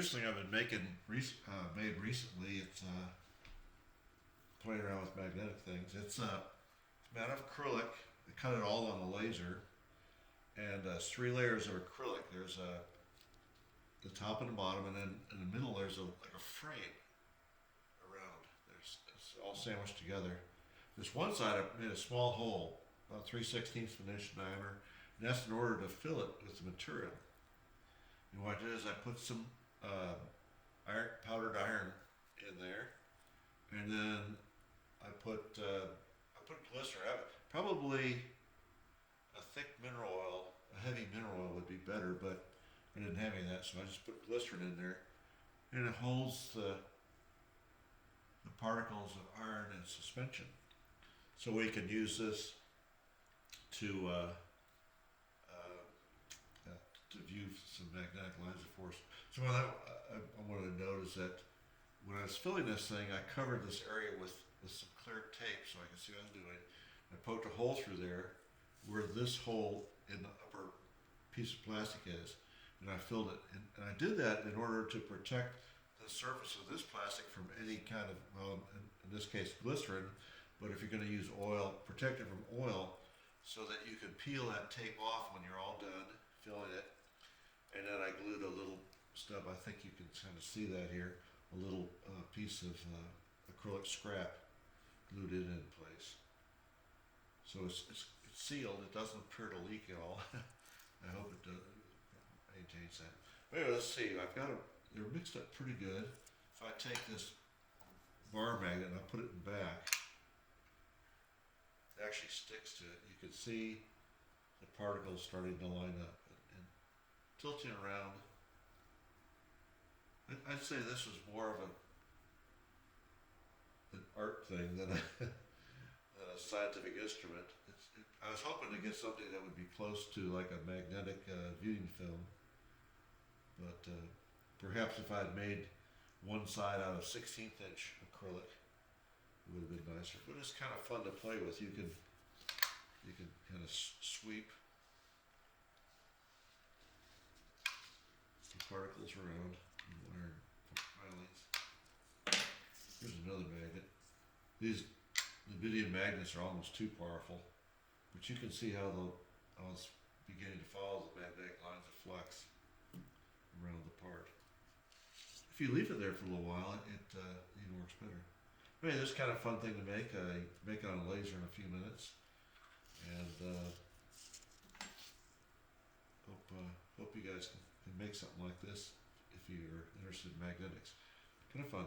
Here's something I've been made recently. It's playing around with magnetic things. It's made out of acrylic. I cut it all on the laser, and it's 3 layers of acrylic. There's the top and the bottom, and then in the middle there's like a frame around. It's all sandwiched together. This one side I made a small hole, about 3/16 of an inch diameter, and that's in order to fill it with the material. And what I did is I put some powdered iron in there, and then I put glycerin. Probably a thick mineral oil, a heavy mineral oil would be better, but I didn't have any of that, so I just put glycerin in there, and it holds the particles of iron in suspension. So we can use this to view some magnetic lines of force. So what I wanted to note is that when I was filling this thing, I covered this area with some clear tape so I could see what I was doing. I poked a hole through there where this hole in the upper piece of plastic is, and I filled it. And I did that in order to protect the surface of this plastic from any kind of, well, in this case, glycerin, but if you're going to use oil, protect it from oil so that you can peel that tape off when you're all done filling it. And then I glued a little stub, I think you can kind of see that here, a little piece of acrylic scrap glued it in place. So it's sealed, it doesn't appear to leak at all. I hope it maintains that. Anyway, let's see, they're mixed up pretty good. If I take this bar magnet and I put it in back, it actually sticks to it. You can see the particles starting to line up and tilting around. I'd say this was more of an art thing than a scientific instrument. I was hoping to get something that would be close to like a magnetic viewing film, but perhaps if I'd made one side out of 16th inch acrylic, it would have been nicer. But it's kind of fun to play with. You can kind of sweep the particles around and iron filings. Here's another magnet. These Nvidia magnets are almost too powerful, but you can see how it's beginning to follow the magnetic lines of flux around the part. If you leave it there for a little while, it even works better. Anyway, this is kind of a fun thing to make. I make it on a laser in a few minutes, and hope you guys can make something like this if you're interested in magnetics. Kind of fun.